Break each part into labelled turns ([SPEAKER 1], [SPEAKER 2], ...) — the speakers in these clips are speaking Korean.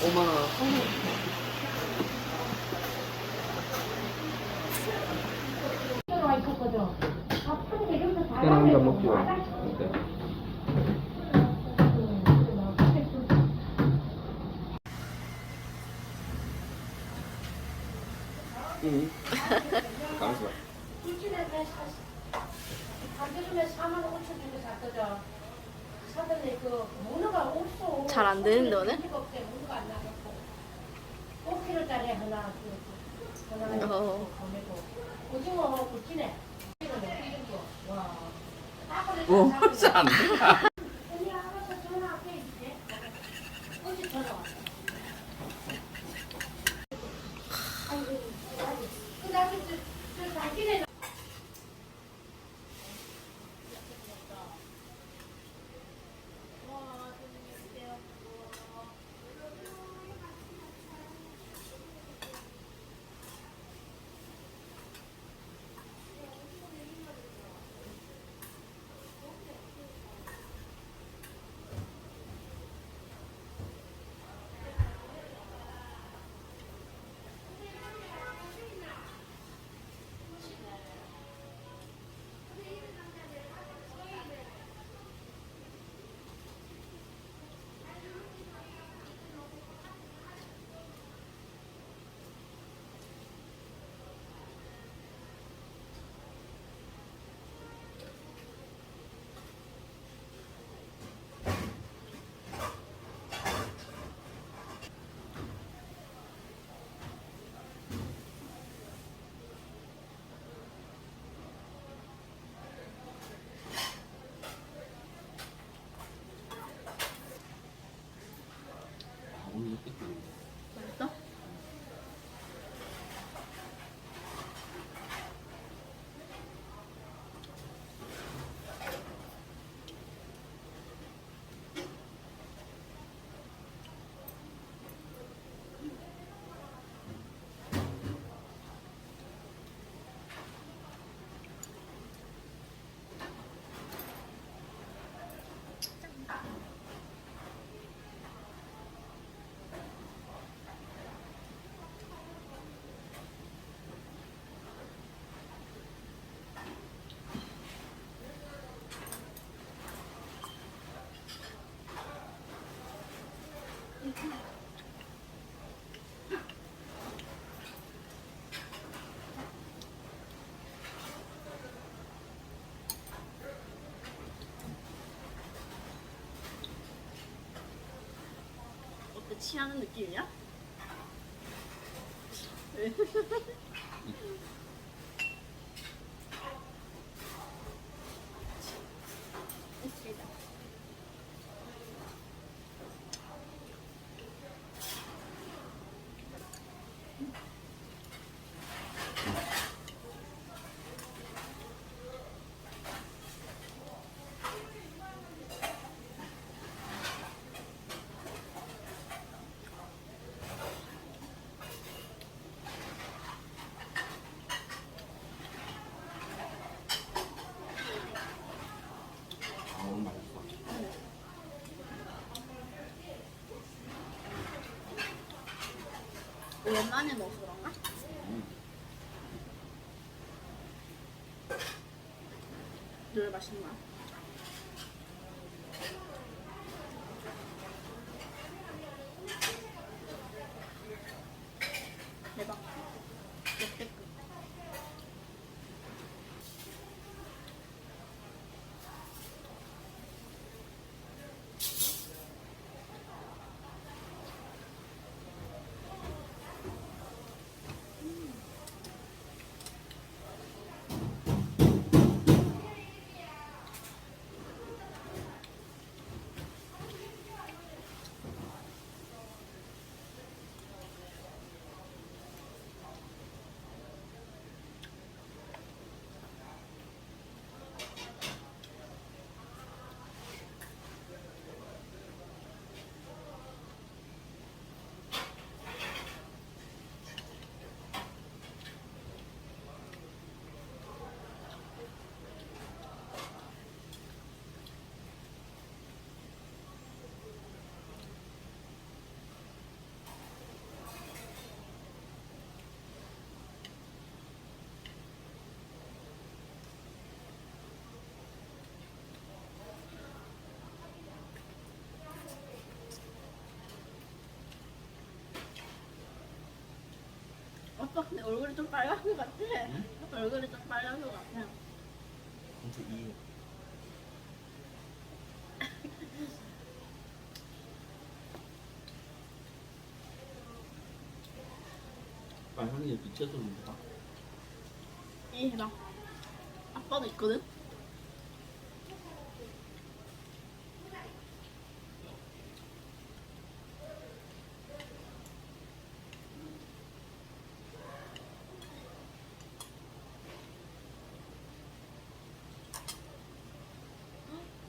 [SPEAKER 1] 5만 원. 계란 한잔 먹지 왜? 어때? 응. 가만있어 봐.
[SPEAKER 2] 잘 안 되는데 오늘?
[SPEAKER 3] 5kg짜리 하나, 오징어 굵기네. 와.
[SPEAKER 1] 잘 안 돼.
[SPEAKER 3] 언니 알아서 전화할게 이제. 언제 전화 와? 그 다음에 저 달기네.
[SPEAKER 1] 오늘 이렇게 끓이네.
[SPEAKER 2] 맛있어? 어때? 취하는 느낌이야? 왜?
[SPEAKER 1] 너무 맛있어.
[SPEAKER 2] 오랜만에 먹어서 그런가? 늘 맛있는 거야. 대박. 역대급. 오빠 근데 얼굴이 좀 빨간 것 같아. 얼굴이 좀 빨간 것 같아.
[SPEAKER 1] 공주 2. 빨간게 미쳐서 그런가?
[SPEAKER 2] 이해라. 아빠도 있거든.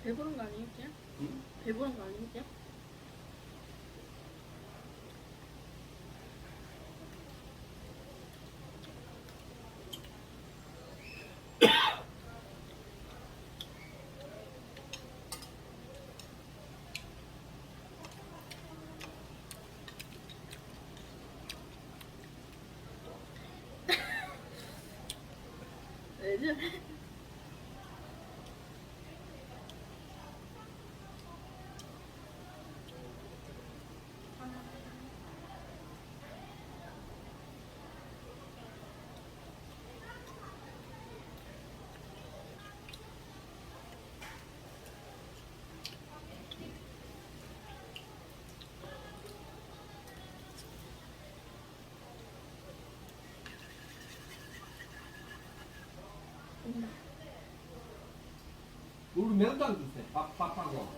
[SPEAKER 2] 배부른 거 아니겠지?
[SPEAKER 1] 응?
[SPEAKER 2] 배부른 거 아니겠지? 왜 저래?
[SPEAKER 4] 우리 매운탕 주세요. 밥하고.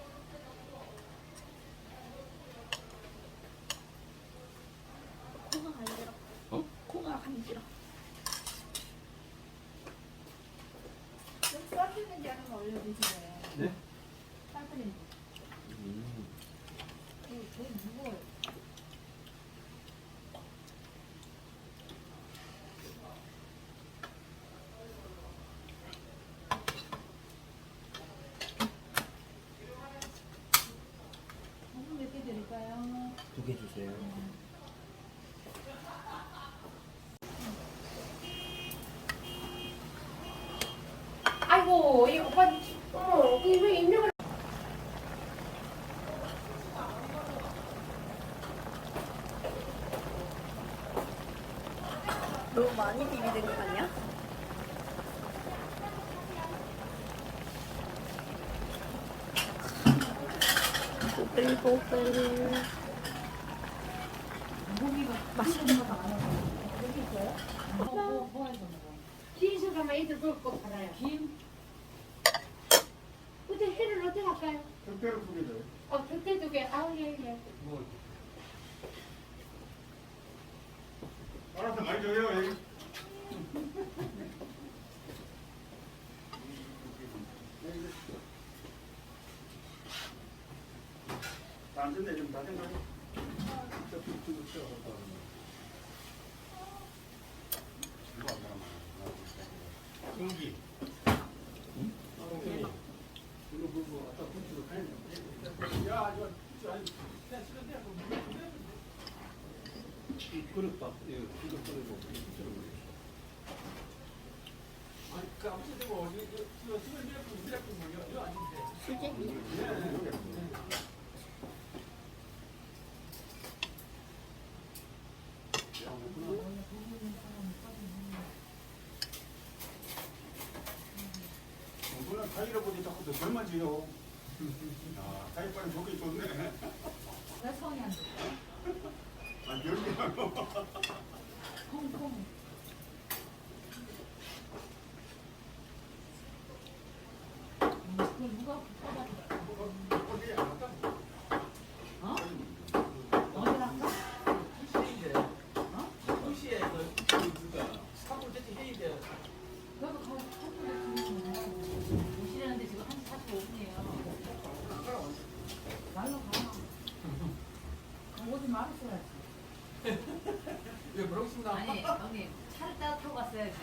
[SPEAKER 2] 코가 간지러.
[SPEAKER 1] 어?
[SPEAKER 2] 코가 간지러.
[SPEAKER 3] 좀 써주는 게 하나 올려주시네요.
[SPEAKER 4] 네?
[SPEAKER 3] 빠뜨린
[SPEAKER 1] 음.
[SPEAKER 3] 거. 되게 무거워요. 무슨 몇개 드릴까요?
[SPEAKER 1] 2개 주세요.
[SPEAKER 3] 아이고, 이 오빠, 이왜 입력을.
[SPEAKER 2] 너무 많이 비비는 거 아니야? 뽀글뽀글. 맛있는 거 많아.
[SPEAKER 3] 여기 있어요? 뭐 해서 먹어? 김수 가면 애들 그거 팔아요. 김? 어때, 회를 어떻게 할까요?
[SPEAKER 4] 특별히 두개 줘요.
[SPEAKER 3] 격대 2개. 아우, 예, 예.
[SPEAKER 4] 뭐. 알아서 많이 줘요. 여기. 안 됐네. 좀 다 된 거지? 공기. 이거 보고 아까 분수로 가야 돼. 야, 이거 아니, 그냥 쓰면 돼. 이 그릇밥, 이거 끓이고 분수로 그래. 아니, 그 아무튼 뭐 이거 쓰면 미라클 뭐 이거 아닌데.
[SPEAKER 2] 수제비.
[SPEAKER 4] 그냥 가위로 보니 자꾸 더 젊어지요. 아, 가위 빨리 보기 좋네.
[SPEAKER 3] 왜 성이 안 돼?
[SPEAKER 4] 아, 별게
[SPEAKER 3] 콩콩. 그걸 누가 뽑아줘?
[SPEAKER 4] 어디 안 왔다?
[SPEAKER 3] 어? 어디 갈까?
[SPEAKER 1] 2시에 그 사고 대체 해야 돼.
[SPEAKER 3] 그래도 가서 컴퓨터 주면 오시려는데 지금 1시 45분이에요. 말로 가. 오지 말았어야지.
[SPEAKER 1] 왜 뭐라고 싶나?
[SPEAKER 3] 아니, 형님, 차를 따라 타고 갔어야지.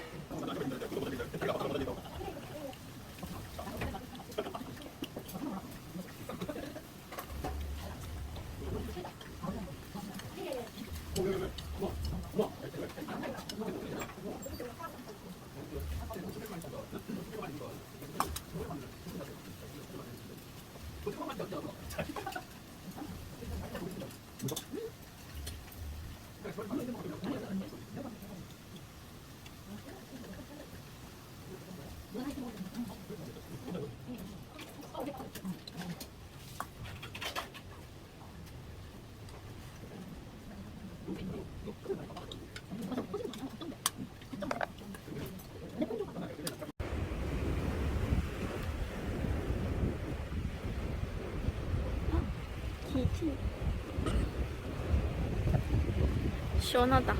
[SPEAKER 2] 시원하다.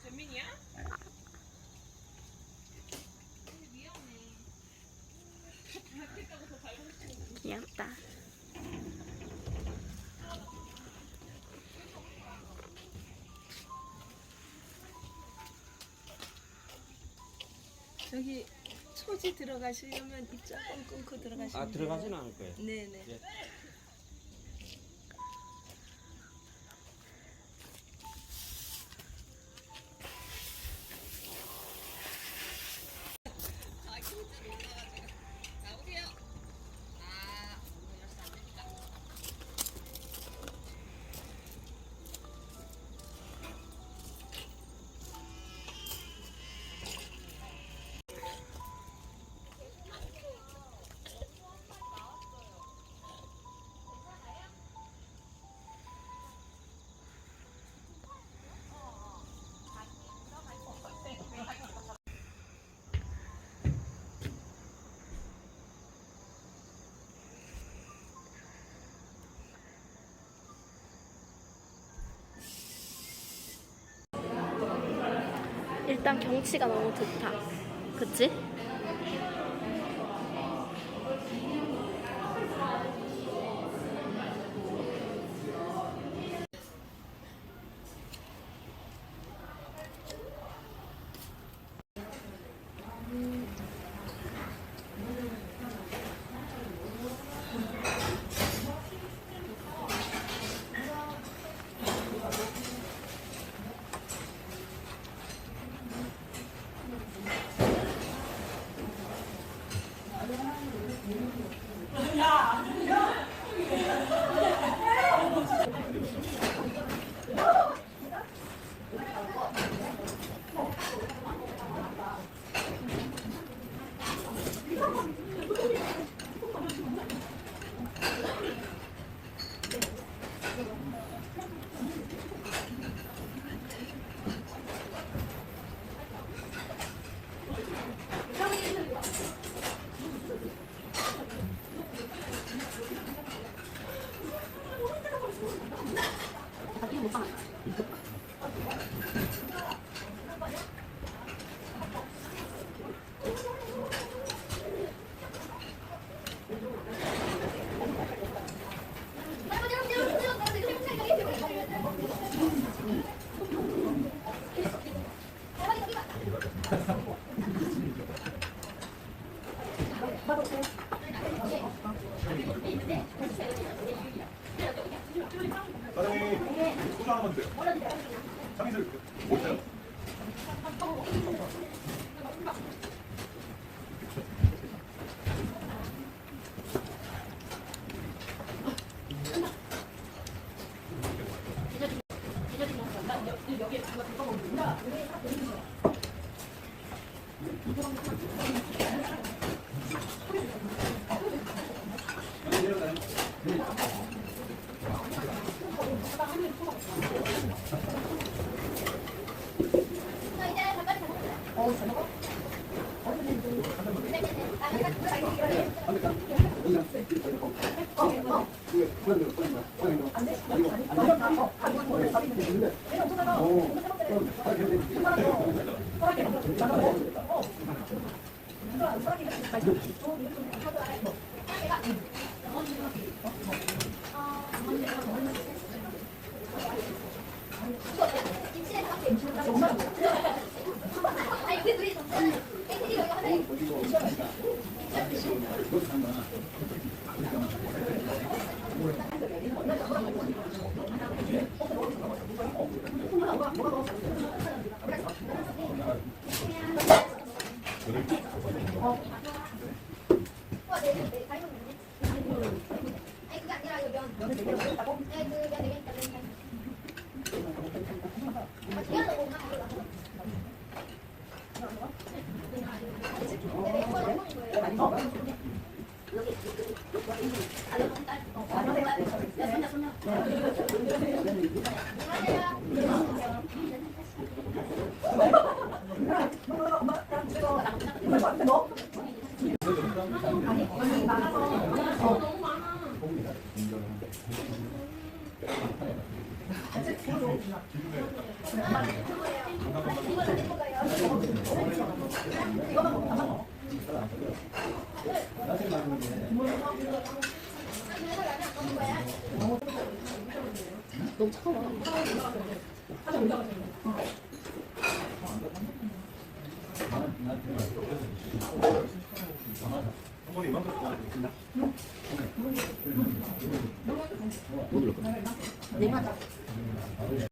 [SPEAKER 5] 재민이야?
[SPEAKER 2] 귀엽다.
[SPEAKER 5] 저기 초지 들어가시려면 입 조금 끊고 들어가시면
[SPEAKER 6] 아 들어가지는 않을 거예요.
[SPEAKER 5] 네네.
[SPEAKER 6] 예.
[SPEAKER 2] 일단 경치가 너무 좋다. 그치?
[SPEAKER 4] 사장님 소주 하나만 주세요. 장이슬 뭐 있어요?
[SPEAKER 7] 아니 그게 아니라 이거 면
[SPEAKER 2] 너무 차가워.
[SPEAKER 4] 어머니 이만큼
[SPEAKER 2] 내 맛.